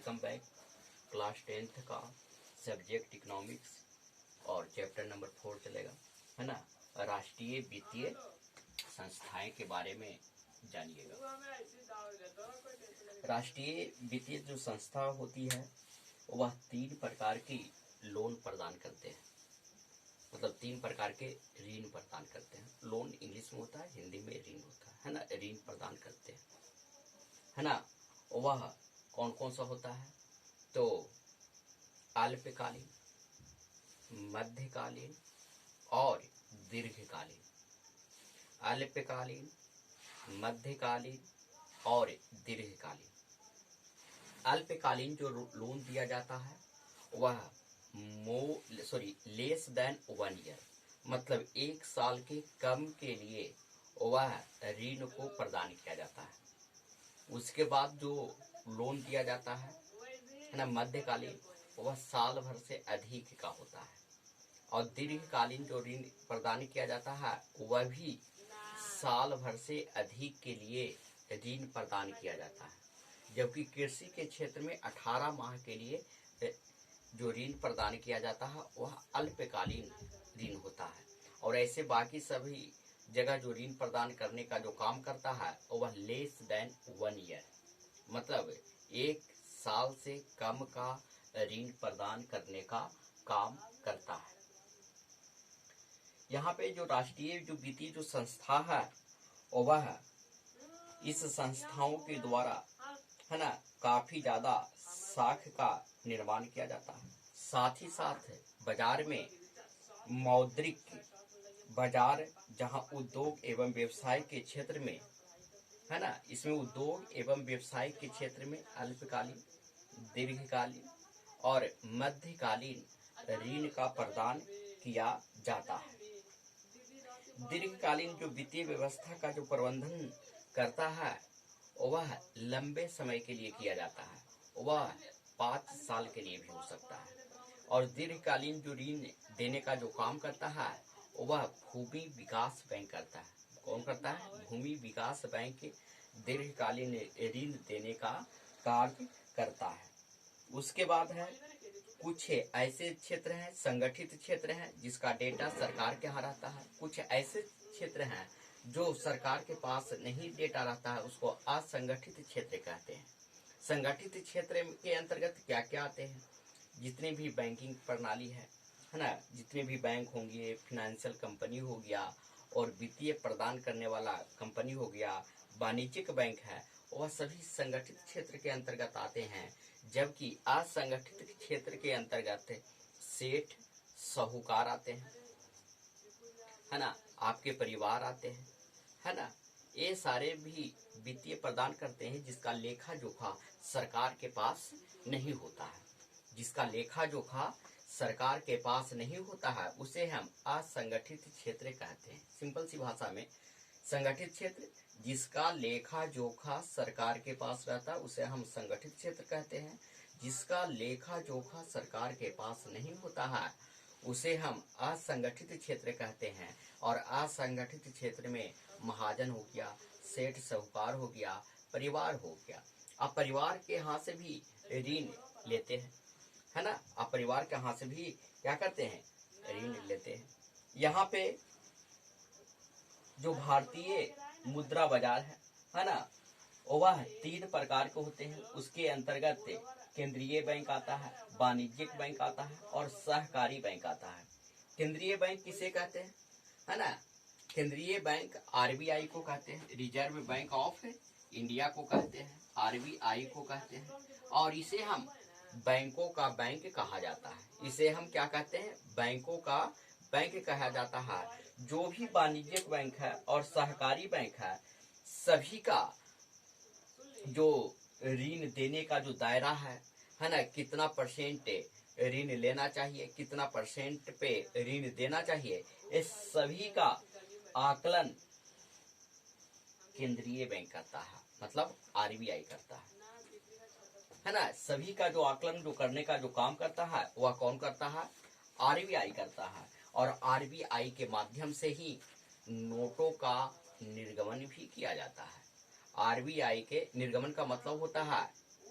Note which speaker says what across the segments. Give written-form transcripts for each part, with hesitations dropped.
Speaker 1: Welcome back. Class 10th का subject economics और chapter number 4 चलेगा, है ना। राष्ट्रीय वित्तीय संस्थाएं के बारे में जानिएगा। राष्ट्रीय वित्तीय जो संस्था होती है वह 3 प्रकार की लोन प्रदान करते हैं, मतलब 3 प्रकार के ऋण प्रदान करते हैं। लोन इंग्लिश में होता है, हिंदी में ऋण होता है ना। ऋण प्रदान करते हैं, है ना। वह कौन कौन सा होता है? तो अल्पकालीन, मध्यकालीन और दीर्घकालीन। अल्पकालीन, मध्यकालीन और दीर्घकालीन। अल्पकालीन जो लोन दिया जाता है वह लेस देन 1 ईयर, मतलब 1 साल के कम के लिए वह ऋण को प्रदान किया जाता है। उसके बाद जो लोन दिया जाता है ना मध्यकालीन, वह साल भर से अधिक का होता है। और दीर्घकालीन जो ऋण प्रदान किया जाता है वह भी साल भर से अधिक के लिए ऋण प्रदान किया जाता है। जबकि कृषि के क्षेत्र में 18 माह के लिए जो ऋण प्रदान किया जाता है वह अल्पकालीन ऋण होता है। और ऐसे बाकी सभी जगह जो ऋण प्रदान करने का जो काम करता है वह लेस देन 1 ईयर, मतलब 1 साल से कम का ऋण प्रदान करने का काम करता है। यहाँ पे जो राष्ट्रीय जो वित्तीय जो संस्था है वह इस संस्थाओं के द्वारा, है ना, काफी ज्यादा साख का निर्माण किया जाता है। साथ ही साथ बाजार में मौद्रिक बाजार, जहां उद्योग एवं व्यवसाय के क्षेत्र में, है ना, इसमें उद्योग एवं व्यवसाय के क्षेत्र में अल्पकालीन, दीर्घकालीन और मध्यकालीन ऋण का प्रदान किया जाता है। दीर्घकालीन जो वित्तीय व्यवस्था का जो प्रबंधन करता है वह लंबे समय के लिए किया जाता है, वह 5 साल के लिए भी हो सकता है। और दीर्घकालीन जो ऋण देने का जो काम करता है वह भूमि विकास बैंक करता है। कौन करता है? भूमि विकास बैंक दीर्घकालीन ऋण देने का कार्य करता है। उसके बाद है कुछ ऐसे क्षेत्र हैं, संगठित क्षेत्र हैं, जिसका डेटा सरकार के यहाँ रहता है। कुछ ऐसे क्षेत्र हैं जो सरकार के पास नहीं डेटा रहता है, उसको असंगठित क्षेत्र कहते हैं। संगठित क्षेत्र के अंतर्गत क्या क्या आते हैं? जितने भी बैंकिंग प्रणाली है ना, जितने भी बैंक होंगे, फाइनेंशियल कंपनी हो गया और वित्तीय प्रदान करने वाला कंपनी हो गया, वाणिज्यिक बैंक है, वह सभी संगठित क्षेत्र के अंतर्गत आते हैं। जबकि असंगठित क्षेत्र के अंतर्गत सेठ, साहूकार आते हैं, है ना, आपके परिवार आते हैं, है ना। ये सारे भी वित्तीय प्रदान करते हैं जिसका लेखा जोखा सरकार के पास नहीं होता है। जिसका लेखा जोखा सरकार के पास नहीं होता है उसे हम असंगठित क्षेत्र कहते हैं। सिंपल सी भाषा में, संगठित क्षेत्र जिसका लेखा जोखा सरकार के पास रहता है उसे हम संगठित क्षेत्र कहते हैं। जिसका लेखा जोखा सरकार के पास नहीं होता है उसे हम असंगठित क्षेत्र कहते हैं। और असंगठित क्षेत्र में महाजन हो गया, सेठ साहूकार हो गया, परिवार हो गया। अब परिवार के यहाँ से भी ऋण लेते हैं, है ना। आप परिवार के यहाँ से भी क्या करते हैं? ऋण लेते हैं। यहाँ पे जो भारतीय मुद्रा बाजार है ना, वह 3 प्रकार के होते हैं। उसके अंतर्गत केंद्रीय बैंक आता है, वाणिज्यिक बैंक आता है और सहकारी बैंक आता है। केंद्रीय बैंक किसे कहते हैं? है ना, केंद्रीय बैंक आरबीआई को कहते हैं, रिजर्व बैंक ऑफ इंडिया को कहते हैं, आरबीआई को कहते हैं। और इसे हम बैंकों का बैंक कहा जाता है। इसे हम क्या कहते हैं? बैंकों का बैंक कहा जाता है। जो भी वाणिज्यिक बैंक है और सहकारी बैंक है, सभी का जो ऋण देने का जो दायरा है ना, कितना परसेंट ऋण लेना चाहिए, कितना परसेंट पे ऋण देना चाहिए, इस सभी का आकलन केंद्रीय बैंक करता है, मतलब आरबीआई करता है ना। सभी का जो आकलन जो करने का जो काम करता है वह कौन करता है? आरबीआई करता है। और आरबीआई के माध्यम से ही नोटों का निर्गमन भी किया जाता है। आरबीआई के निर्गमन का मतलब होता है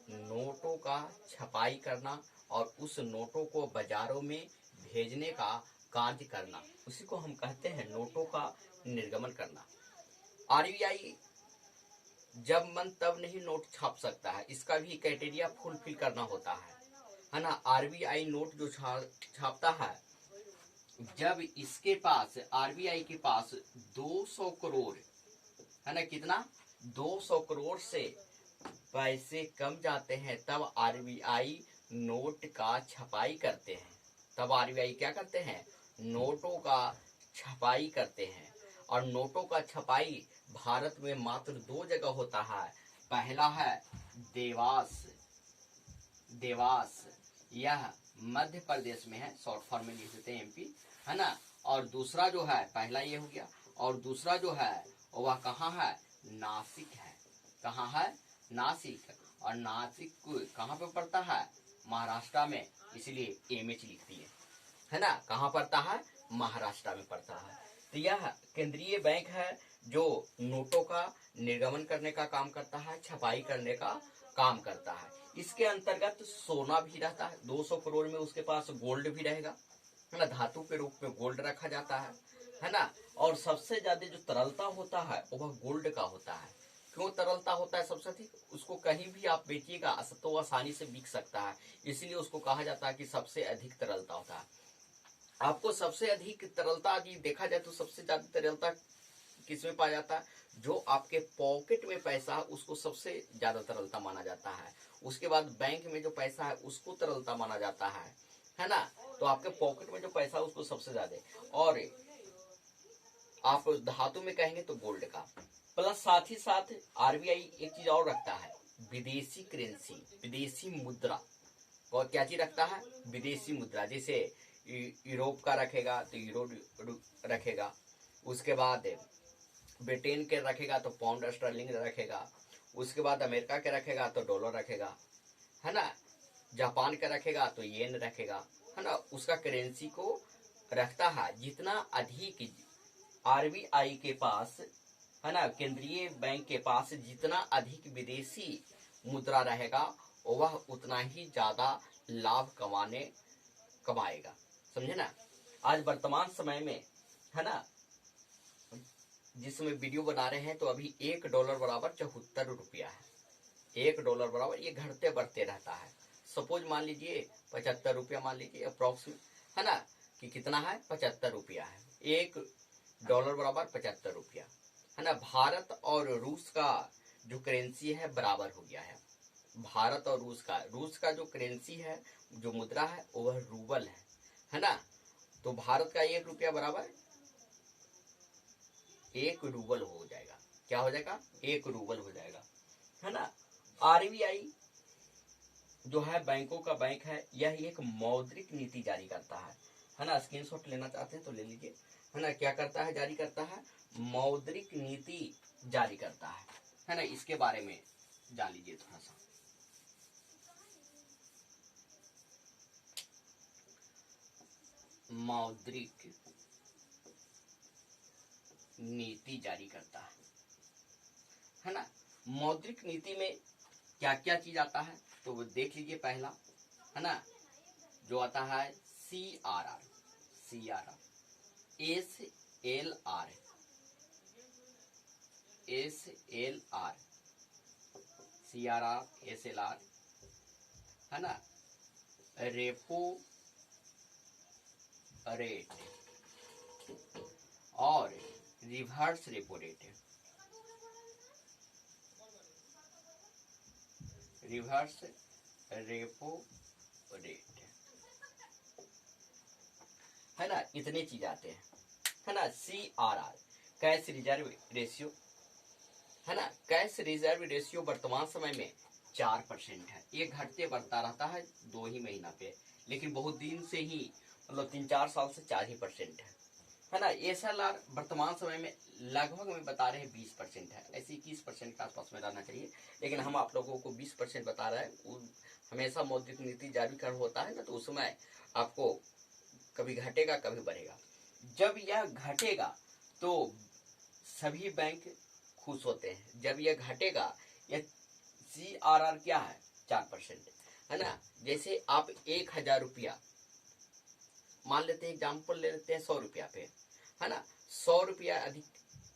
Speaker 1: नोटों का छपाई करना और उस नोटों को बाजारों में भेजने का कार्य करना, उसी को हम कहते हैं नोटों का निर्गमन करना। आरबीआई जब मन तब नहीं नोट छाप सकता है, इसका भी क्राइटेरिया फुलफिल करना होता है ना। आरबीआई नोट जो छापता है, जब इसके पास आरबीआई के पास 200 करोड़ है ना, कितना 200 करोड़ से पैसे कम जाते हैं, तब आरबीआई नोट का छपाई करते हैं। तब आरबीआई क्या करते हैं, नोटों का छपाई करते हैं। और नोटों का छपाई भारत में मात्र 2 जगह होता है। पहला है देवास, यह मध्य प्रदेश में है, शॉर्ट फॉर्म में लिख देते हैं एमपी, है ना। और दूसरा जो है, पहला ये हो गया, और दूसरा जो है वह कहाँ है, नासिक है। कहाँ है, नासिक। और नासिक कहाँ पे पड़ता है, महाराष्ट्र में, इसलिए एमएच लिखती है ना। कहाँ पड़ता है, महाराष्ट्र में पड़ता है। तो यह केंद्रीय बैंक है जो नोटों का निर्गमन करने का काम करता है, छपाई करने का काम करता है। इसके अंतर्गत सोना भी रहता है, 200 करोड़ में उसके पास गोल्ड भी रहेगा, है ना, धातु के रूप में गोल्ड रखा जाता है ना। और सबसे ज्यादा जो तरलता होता है वह गोल्ड का होता है। क्यों तरलता होता है सबसे अधिक, उसको कहीं भी आप बेचिएगा तो आसानी से बिक सकता है, इसलिए उसको कहा जाता है कि सबसे अधिक तरलता होता है। आपको सबसे अधिक तरलता यदि देखा जाए तो सबसे ज्यादा तरलता किसमें पाया जाता है, जो आपके पॉकेट में पैसा है उसको सबसे ज्यादा तरलता माना जाता है। उसके बाद बैंक में जो पैसा है उसको तरलता माना जाता है ना। तो आपके पॉकेट में जो पैसा है उसको सबसे ज्यादा, और आप धातु में कहेंगे तो गोल्ड का। प्लस साथ ही साथ आरबीआई एक चीज और रखता है, विदेशी करेंसी, विदेशी मुद्रा। और क्या चीज रखता है, विदेशी मुद्रा। जैसे यूरोप का रखेगा तो यूरो रखेगा, उसके बाद ब्रिटेन के रखेगा तो पाउंड स्टर्लिंग रखेगा, उसके बाद अमेरिका के रखेगा तो डॉलर रखेगा, है ना, जापान का रखेगा तो येन रखेगा, है ना। उसका करेंसी को रखता है। जितना अधिक आरबीआई के पास, है ना, केंद्रीय बैंक के पास जितना अधिक विदेशी मुद्रा रहेगा वह उतना ही ज्यादा लाभ कमाएगा, समझे ना। आज वर्तमान समय में, है ना, जिस समय वीडियो बना रहे हैं तो अभी $1 बराबर 74 रुपया है। $1 बराबर, ये घटते बढ़ते रहता है। सपोज मान लीजिए 75 रुपया मान लीजिए अप्रोक्स, है ना, कि कितना है, 75 रुपया है। $1 बराबर 75 रुपया, है ना। भारत और रूस का जो करेंसी है बराबर हो गया है। भारत और रूस का जो करेंसी है, जो मुद्रा है वह रूबल है ना। तो भारत का 1 रुपया बराबर 1 रूबल हो जाएगा। क्या हो जाएगा, 1 रूबल हो जाएगा, है ना। आरबीआई जो है बैंकों का बैंक है, यह एक मौद्रिक नीति जारी करता है ना। स्क्रीनशॉट लेना चाहते हैं तो ले लीजिए, है ना। क्या करता है, जारी करता है, मौद्रिक नीति जारी करता है ना। इसके बारे में जान लीजिए थोड़ा सा। मौद्रिक नीति जारी करता है ना। मौद्रिक नीति में क्या क्या चीज आता है तो वो देख लीजिए। पहला, है ना, जो आता है CRR, SLR, CRR, SLR, है ना, रेपो रेट और reverse repo rate, reverse repo rate, है ना। इतने चीज आते हैं, है ना। CRR, कैश रिजर्व रेशियो, है ना। कैश रिजर्व रेशियो वर्तमान समय में 4% है। ये घटते बढ़ता रहता है 2 ही महीना पे, लेकिन बहुत दिन से ही, मतलब 3-4 साल से 4% है ना। SLR वर्तमान समय में लगभग में बता रहे हैं 20% है। ऐसे 21% के आसपास में रहना चाहिए, लेकिन हम आप लोगों को 20% बता रहे हैं। हमेशा मौद्रिक नीति जारी कर होता है ना, तो उस समय आपको कभी घटेगा कभी बढ़ेगा। जब यह घटेगा तो सभी बैंक खुश होते हैं। जब यह घटेगा, यह CRR क्या है, 4%, है ना। जैसे आप 1,000 रुपया मान लेते हैं, एग्जाम्पल ले लेते हैं 100 रुपया पे, है ना। 100 रुपया अधिक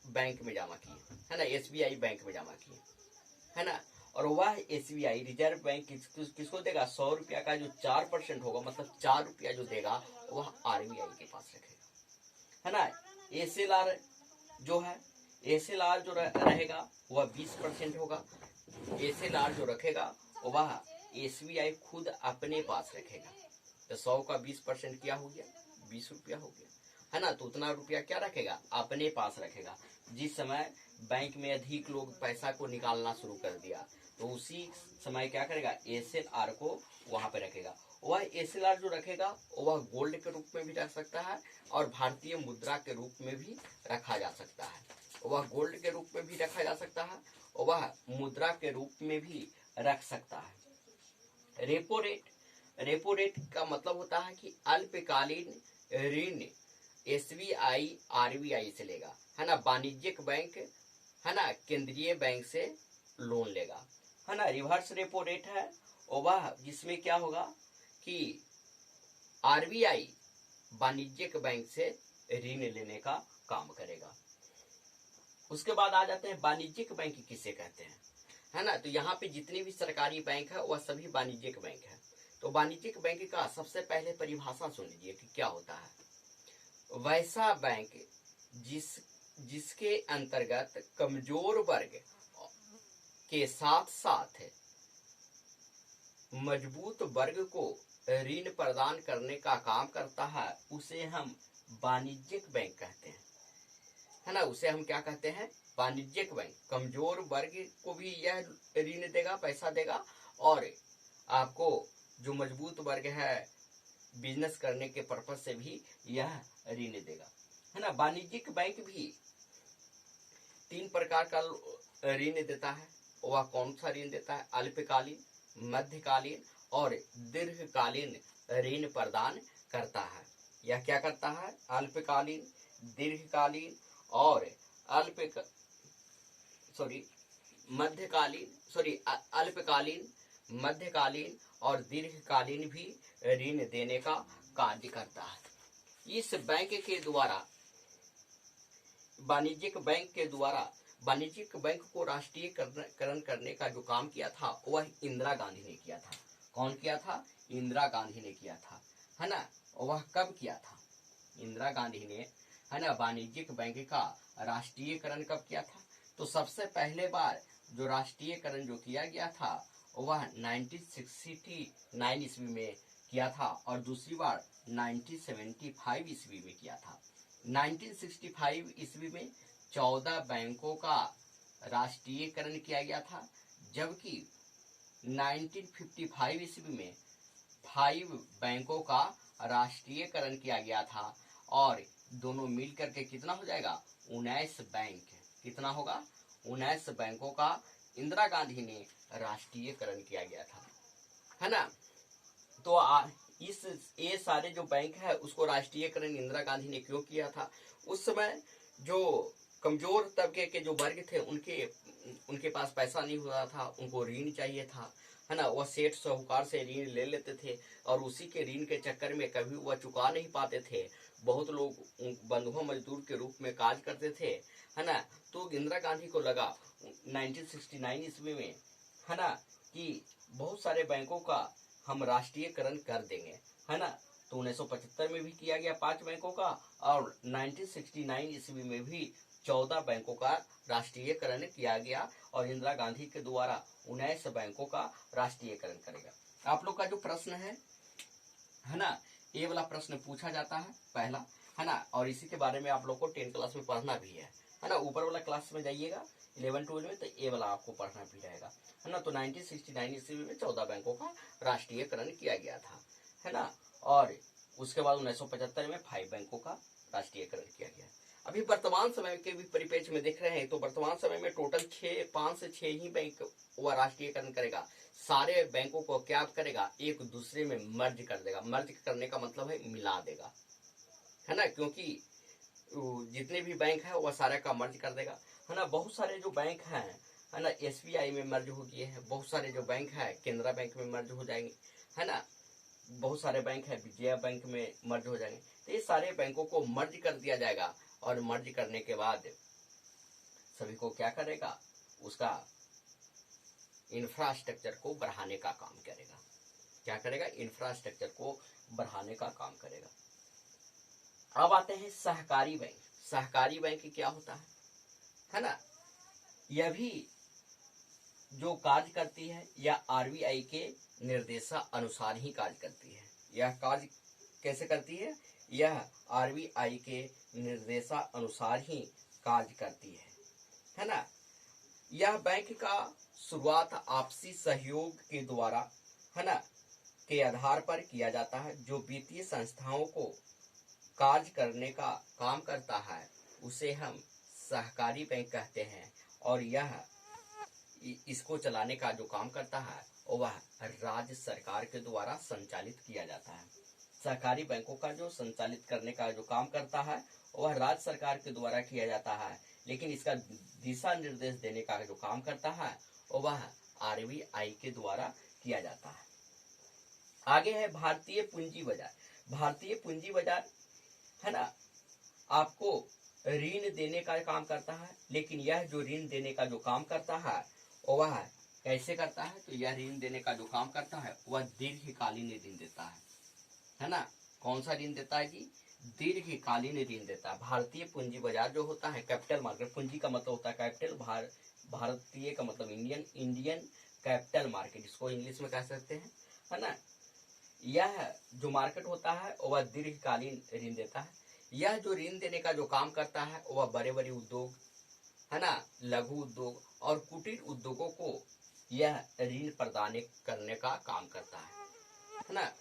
Speaker 1: बैंक में जमा किए, है ना, SBI बैंक में जमा किए, है ना। और वह SBI रिजर्व बैंक किसको देगा? 100 रुपया का जो 4% होगा, मतलब 4 रुपया जो देगा वह RBI के पास रखेगा, है ना। SLR जो है, SLR जो रहेगा वह 20% होगा। SLR जो रखेगा वह SBI खुद अपने पास रखेगा। तो 100 का 20% क्या हो गया? 20 रुपया हो गया, है ना। तो उतना रुपया क्या रखेगा? अपने पास रखेगा। जिस समय बैंक में अधिक लोग पैसा को निकालना शुरू कर दिया तो उसी समय क्या करेगा? SLR को वहां पे रखेगा। वह SLR जो रखेगा वह गोल्ड के रूप में भी रख सकता है और भारतीय मुद्रा के रूप में भी रखा जा सकता है। वह गोल्ड के रूप में भी रखा जा सकता है और वह मुद्रा के रूप में भी रख सकता है। रेपो रेट का मतलब होता है कि अल्पकालीन ऋण SBI RBI से लेगा, है ना। वाणिज्यिक बैंक, है ना, केंद्रीय बैंक से लोन लेगा, है ना। रिवर्स रेपो रेट है और वह जिसमें क्या होगा कि RBI वाणिज्यिक बैंक से ऋण लेने का काम करेगा। उसके बाद आ जाते हैं वाणिज्यिक बैंक किसे कहते हैं, है ना। तो यहाँ पे जितने भी सरकारी बैंक है वह सभी वाणिज्यिक बैंक है। तो वाणिज्यिक बैंक का सबसे पहले परिभाषा सुन लीजिए कि क्या होता है। वैसा बैंक जिसके अंतर्गत कमजोर वर्ग के साथ साथ मजबूत वर्ग को ऋण प्रदान करने का काम करता है, उसे हम वाणिज्यिक बैंक कहते हैं, है ना। उसे हम क्या कहते हैं? वाणिज्यिक बैंक। कमजोर वर्ग को भी यह ऋण देगा, पैसा देगा, और आपको जो मजबूत वर्ग है बिजनेस करने के पर्पज से भी यह ऋण देगा, है ना। वाणिज्यिक बैंक भी 3 प्रकार का ऋण देता है। वह कौन सा ऋण देता है? अल्पकालीन, मध्यकालीन और दीर्घकालीन ऋण प्रदान करता है। यह क्या करता है? अल्पकालीन, दीर्घकालीन और अल्पकालीन, मध्यकालीन और दीर्घकालीन भी ऋण देने का कार्य करता है। इस बैंक के द्वारा, वाणिज्यिक बैंक के द्वारा, वाणिज्यिक बैंक को राष्ट्रीयकरण करने का जो काम किया था वह इंदिरा गांधी ने किया था। कौन किया था? इंदिरा गांधी ने किया था, है ना। वह कब किया था? इंदिरा गांधी ने, है ना, वाणिज्यिक बैंक का राष्ट्रीयकरण कब किया था? तो सबसे पहले बार जो राष्ट्रीयकरण जो किया गया था वह 1969 ईस्वी में किया था और दूसरी बार 1975 ईस्वी में किया था। 1965 ईस्वी में 14 बैंकों का राष्ट्रीयकरण किया गया था, जबकि 1955 ईस्वी में 5 बैंकों का राष्ट्रीयकरण किया गया था और दोनों मिलकर के कितना हो जाएगा? 19 बैंक। कितना होगा? 19 बैंकों का इंदिरा गांधी ने राष्ट्रीयकरण किया गया था, है ना। तो ये सारे जो बैंक है उसको राष्ट्रीयकरण इंदिरा गांधी ने क्यों किया था? उस समय जो कमजोर तबके के जो वर्ग थे उनके पास पैसा नहीं हुआ था, उनको ऋण चाहिए था, है ना। वह सेठ साहूकार से ऋण ले लेते थे और उसी के ऋण के चक्कर में कभी वह चुका नहीं पाते थे। बहुत लोग बंधुआ मजदूर के रूप में कार्य करते थे, है ना। तो इंदिरा गांधी को लगा 1969 ईस्वी में, है ना, कि बहुत सारे बैंकों का हम राष्ट्रीयकरण कर देंगे, है ना। तो 1975 में भी किया गया 5 बैंकों का और 1969 ईस्वी में भी 14 बैंकों का राष्ट्रीयकरण किया गया और इंदिरा गांधी के द्वारा 19 बैंकों का राष्ट्रीयकरण करेगा। आप लोग का जो प्रश्न है ना, ये वाला प्रश्न पूछा जाता है पहला, है ना। और इसी के बारे में आप लोग को 10 क्लास में पढ़ना भी है ना। ऊपर वाला क्लास में जाइएगा 11-12 में, तो ये वाला आपको पढ़ना भी रहेगा, है ना। तो 1969 ईस्वी में 14 बैंकों का राष्ट्रीयकरण किया गया था, है ना। और उसके बाद 1975 में 5 बैंकों का राष्ट्रीयकरण किया गया। अभी वर्तमान समय के भी परिप्रेक्ष्य में देख रहे हैं तो वर्तमान समय में टोटल 5 से 6 ही बैंक वह राष्ट्रीयकरण करेगा। सारे बैंकों को क्या करेगा? एक दूसरे में मर्ज कर देगा। मर्ज करने का मतलब है मिला देगा, है ना, क्योंकि जितने भी बैंक है वह सारे का मर्ज कर देगा, है ना। बहुत सारे जो बैंक हैं है ना, एसबीआई में मर्ज हो गए हैं। बहुत सारे जो बैंक है केनरा बैंक में मर्ज हो जाएंगे, है ना, बहुत सारे बैंक है विजया बैंक में मर्ज हो जाएंगे। तो ये सारे बैंकों को मर्ज कर दिया जाएगा और मर्ज करने के बाद सभी को क्या करेगा, उसका इंफ्रास्ट्रक्चर को बढ़ाने का काम करेगा। क्या करेगा, इंफ्रास्ट्रक्चर को बढ़ाने का काम करेगा। अब आते हैं सहकारी बैंक। सहकारी बैंक क्या होता है ना, यह भी जो कार्य करती है या आरबीआई के निर्देशानुसार ही कार्य करती है। यह कार्य कैसे करती है, यह आरबीआई के निर्देशानुसार ही कार्य करती है ना। यह बैंक का शुरुआत आपसी सहयोग के द्वारा, है ना, के आधार पर किया जाता है। जो वित्तीय संस्थाओं को कार्य करने का काम करता है उसे हम सहकारी बैंक कहते हैं। और यह इसको चलाने का जो काम करता है वह राज्य सरकार के द्वारा संचालित किया जाता है। सहकारी बैंकों का जो संचालित करने का जो काम करता है वह राज्य सरकार के द्वारा किया जाता है, लेकिन इसका दिशा निर्देश देने का जो काम करता है वह आरबीआई के द्वारा किया जाता है। आगे है भारतीय पूंजी बाजार। भारतीय पूंजी बाजार, है ना, आपको ऋण देने का काम करता है, लेकिन यह जो ऋण देने का जो काम करता है वह कैसे करता है, तो यह ऋण देने का जो काम करता है वह दीर्घकालीन ऋण देता है ना। कौन सा ऋण देता है जी, दीर्घकालीन ऋण देता है। भारतीय पूंजी बाजार जो होता है, कैपिटल मार्केट, पूंजी का मतलब होता है कैपिटल, भारतीय का मतलब इंडियन कैपिटल मार्केट, इसको इंग्लिश में कह सकते हैं, है ना। यह जो मार्केट होता है वह दीर्घकालीन ऋण देता है। यह जो ऋण देने का जो काम करता है वह बड़े बड़े उद्योग, है ना, लघु उद्योग और कुटीर उद्योगों को यह ऋण प्रदान करने का काम करता है ना।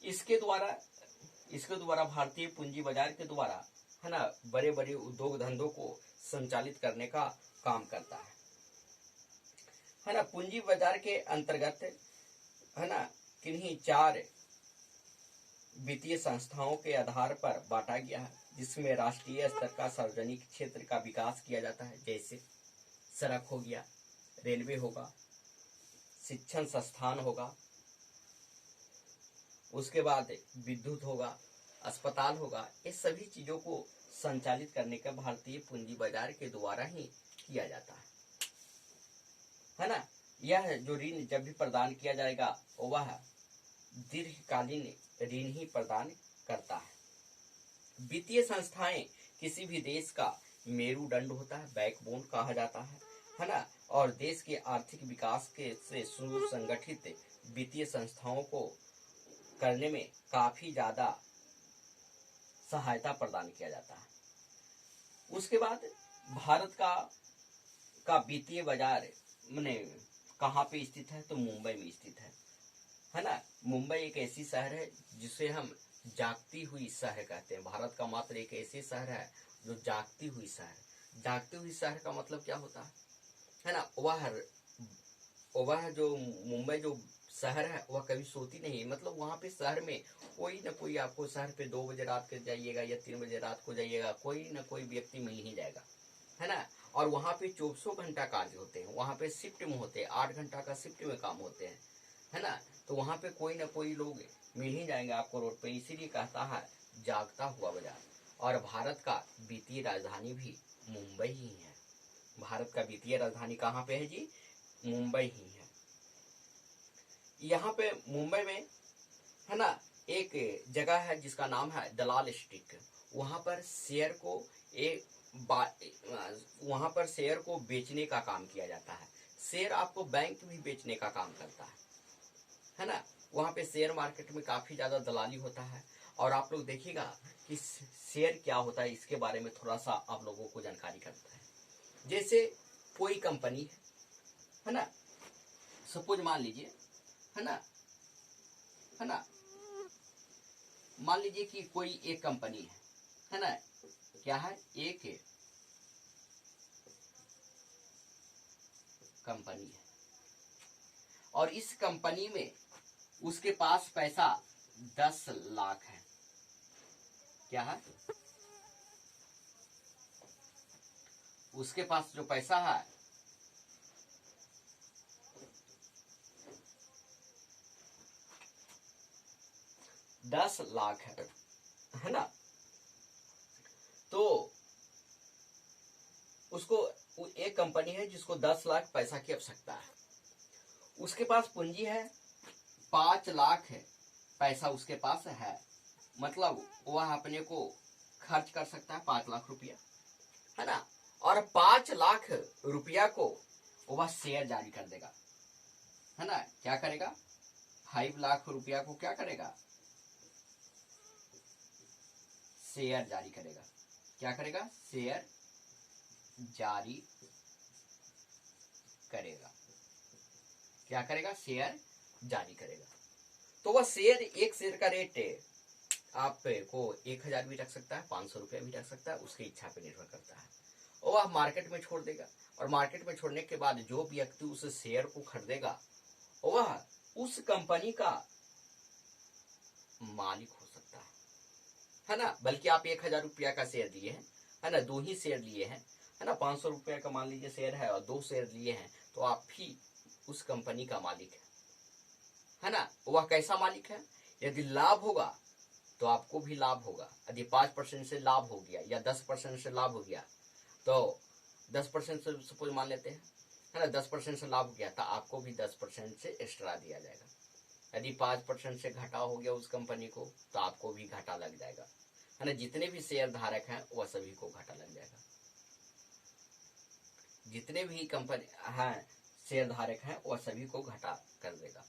Speaker 1: इसके द्वारा भारतीय पूंजी बाजार के द्वारा, है ना, बड़े बड़े उद्योग धंधों को संचालित करने का काम करता है ना। पूंजी बाजार के अंतर्गत, है ना, किन्हीं 4 वित्तीय संस्थाओं के आधार पर बांटा गया है, जिसमें राष्ट्रीय स्तर का सार्वजनिक क्षेत्र का विकास किया जाता है, जैसे सड़क हो गया, रेलवे होगा, शिक्षण संस्थान होगा, उसके बाद विद्युत होगा, अस्पताल होगा। ये सभी चीजों को संचालित करने का भारतीय पूंजी बाजार के द्वारा ही किया जाता है ना। यह जो ऋण जब भी प्रदान किया जाएगा वह दीर्घकालीन ऋण ही प्रदान करता है। वित्तीय संस्थाएं किसी भी देश का मेरुदंड होता है, बैकबोन कहा जाता है ना। और देश के आर्थिक विकास के से सुसंगठित वित्तीय संस्थाओं को करने में काफी ज्यादा सहायता प्रदान किया जाता है। उसके बाद भारत का वित्तीय बाजार माने कहाँ पे स्थित है, तो मुंबई में स्थित है ना। मुंबई एक ऐसी शहर है जिसे हम जागती हुई शहर कहते हैं। भारत का मात्र एक ऐसी शहर है जो जागती हुई शहर। जागती हुई शहर का मतलब क्या होता है ना, वह जो मुंबई जो शहर है वह कभी सोती नहीं है। मतलब वहाँ पे शहर में कोई ना कोई, आपको शहर पे 2 बजे रात को जाइएगा या 3 बजे रात को जाइएगा, कोई ना कोई व्यक्ति मिल ही जाएगा, है ना। और वहाँ पे 24 घंटा कार्य होते हैं, वहाँ पे शिफ्ट में होते हैं, 8 घंटा का शिफ्ट में काम होते हैं, है ना। तो वहाँ पे कोई ना कोई लोग मिल ही जाएंगे आपको रोड पे, इसीलिए कहता है जागता हुआ बाजार। और भारत का वित्तीय राजधानी भी मुंबई ही है। भारत का वित्तीय राजधानी कहाँ पे है जी, मुंबई ही है। यहाँ पे मुंबई में, है ना, एक जगह है जिसका नाम है दलाल स्ट्रीट। वहाँ पर शेयर को बेचने का काम किया जाता है। शेयर आपको बैंक भी बेचने का काम करता है ना। वहाँ पे शेयर मार्केट में काफी ज्यादा दलाली होता है। और आप लोग देखिएगा कि शेयर क्या होता है, इसके बारे में थोड़ा सा आप लोगों को जानकारी करता है। जैसे कोई कंपनी है ना, सपोज मान लीजिए, है ना, मान लीजिए कि कोई एक कंपनी है ना, क्या है, एक कंपनी है और इस कंपनी में उसके पास पैसा 10 लाख है। क्या है, उसके पास जो पैसा है 10 लाख है ना, तो उसको एक कंपनी है जिसको 10 लाख पैसा की आवश्यकता है, उसके पास पूंजी है 5 लाख है, पैसा उसके पास है, मतलब वह अपने को खर्च कर सकता है 5 लाख रुपया, है ना। और 5 लाख रुपया को वह शेयर जारी कर देगा, है ना। क्या करेगा, 5 लाख रुपया को क्या करेगा, शेयर जारी करेगा। क्या करेगा, शेयर जारी करेगा। क्या करेगा, शेयर जारी करेगा। तो वह शेयर, एक शेयर का रेट आपको 1000 भी रख सकता है, 500 रुपया भी रख सकता है, उसकी इच्छा पे निर्भर करता है। और वह मार्केट में छोड़ देगा, और मार्केट में छोड़ने के बाद जो व्यक्ति उस शेयर को खरीदेगा वह उस कंपनी का मालिक हो सकता है ना। बल्कि आप 1000 रुपया का शेयर लिए हैं, है ना, 2 ही शेयर लिए हैं, है ना, 500 रुपया का मान लीजिए शेयर है और 2 शेयर लिए हैं, तो आप भी उस कंपनी का मालिक है ना। वह कैसा मालिक है, यदि लाभ होगा तो आपको भी लाभ होगा। यदि 5% से लाभ हो गया या 10% से लाभ हो गया, तो 10% से सपोज मान लेते हैं, है ना, 10% से लाभ हो गया तो आपको भी 10% से एक्स्ट्रा दिया जाएगा। यदि 5% से घाटा हो गया उस कंपनी को तो आपको भी घाटा लग जाएगा, है ना। जितने भी शेयर धारक हैं वह सभी को घाटा लग जाएगा। जितने भी कंपनी हैं शेयर धारक हैं वह सभी को घाटा कर देगा।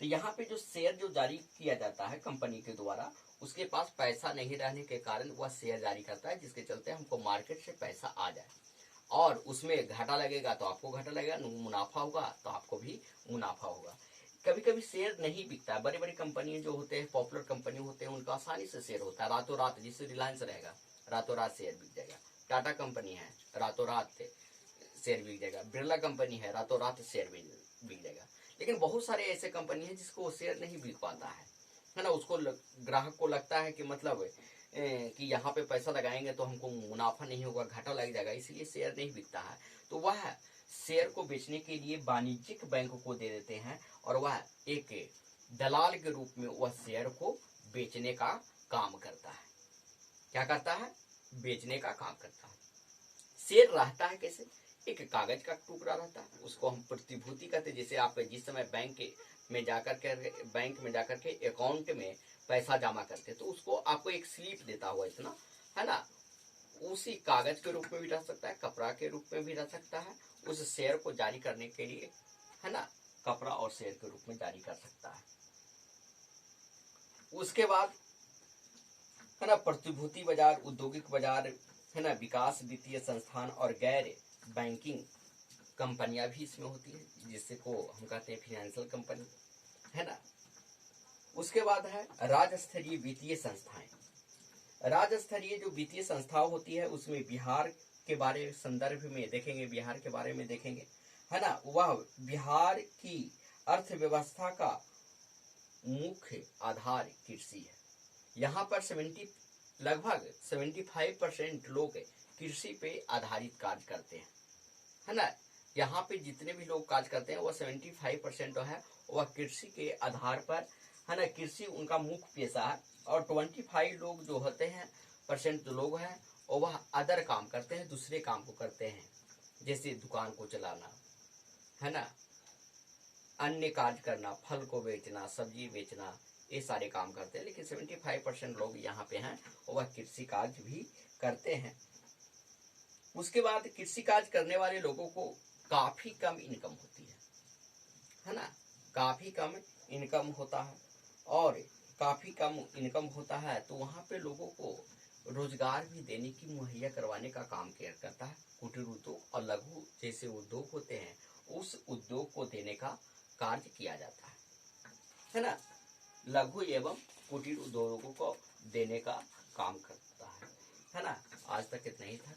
Speaker 1: तो यहाँ पे जो शेयर जो जारी किया जाता है कंपनी के द्वारा, उसके पास पैसा नहीं रहने के कारण वह शेयर जारी करता है, जिसके चलते हमको मार्केट से पैसा आ जाए, और उसमें घाटा लगेगा तो आपको घाटा लगेगा, मुनाफा होगा तो आपको भी मुनाफा होगा। कभी कभी शेयर नहीं बिकता है, बड़ी बड़ी कंपनी जो होते हैं, पॉपुलर कंपनी होते हैं, उनका आसानी से शेयर होता है, रातों रात, जिससे रिलायंस रहेगा रातों रात शेयर बिक जाएगा, टाटा कंपनी है रातों रात शेयर बिक जाएगा, बिरला कंपनी है रातों रात शेयर बिक जाएगा। लेकिन बहुत सारे ऐसे कंपनी है जिसको शेयर नहीं बिक पाता है ना। उसको ग्राहक को लगता है कि मतलब कि यहाँ पे पैसा लगाएंगे तो हमको मुनाफा नहीं होगा, घाटा लग जाएगा, इसलिए शेयर नहीं बिकता है। तो वह शेयर को बेचने के लिए वाणिज्यिक बैंक को दे देते हैं, और वह एक दलाल के रूप में वह शेयर को बेचने का काम करता है। क्या करता है, बेचने का काम करता है। शेयर रहता है कैसे, एक कागज का टुकड़ा रहता है, उसको हम प्रतिभूति कहते हैं। जैसे आप जिस समय बैंक में जाकर के अकाउंट में पैसा जमा करते हैं, तो उसको आपको एक स्लिप देता हुआ इतना, है ना, उसी कागज के रूप में भी रह सकता है, कपड़ा के रूप में भी रह सकता है, उस शेयर को जारी करने के लिए, है ना, कपड़ा और शेयर के रूप में जारी कर सकता है। उसके बाद, है ना, प्रतिभूति बाजार, औद्योगिक बाजार, है ना, विकास वित्तीय संस्थान और गैर बैंकिंग कंपनियां भी इसमें होती है, जिससे को हम कहते हैं फाइनेंशियल कंपनी, है ना। उसके बाद है राज्य स्तरीय वित्तीय संस्थाएं। राज्य स्तरीय जो वित्तीय संस्था होती है उसमें बिहार के बारे संदर्भ में देखेंगे, बिहार के बारे में देखेंगे, है ना। वह बिहार की अर्थव्यवस्था का मुख्य आधार कृषि है। यहाँ पर लगभग 75% लोग कृषि पे आधारित कार्य करते हैं, है ना। यहाँ पे जितने भी लोग कार्य करते हैं वह 75% तो है वह कृषि के आधार पर, है ना, कृषि उनका मुख्य पेशा है। और 25 लोग जो होते हैं % जो लोग हैं वह अदर काम करते हैं, दूसरे काम को करते हैं, जैसे दुकान को चलाना, है ना, अन्य कार्य करना, फल को बेचना, सब्जी बेचना, ये सारे काम करते हैं। लेकिन 75% लोग यहाँ पे हैं वह कृषि कार्य भी करते हैं। उसके बाद कृषि कार्य करने वाले लोगों को काफी कम इनकम होती है ना, काफी कम इनकम होता है। और काफी कम इनकम होता है तो वहाँ पे लोगों को रोजगार भी देने की मुहैया करवाने का काम करता है कुटीर उद्योग और लघु जैसे उद्योग होते हैं, उस उद्योग को देने का कार्य किया जाता है ना। लघु एवं कुटीर उद्योगों को देने का काम करता है ना। आज तक इतना ही था।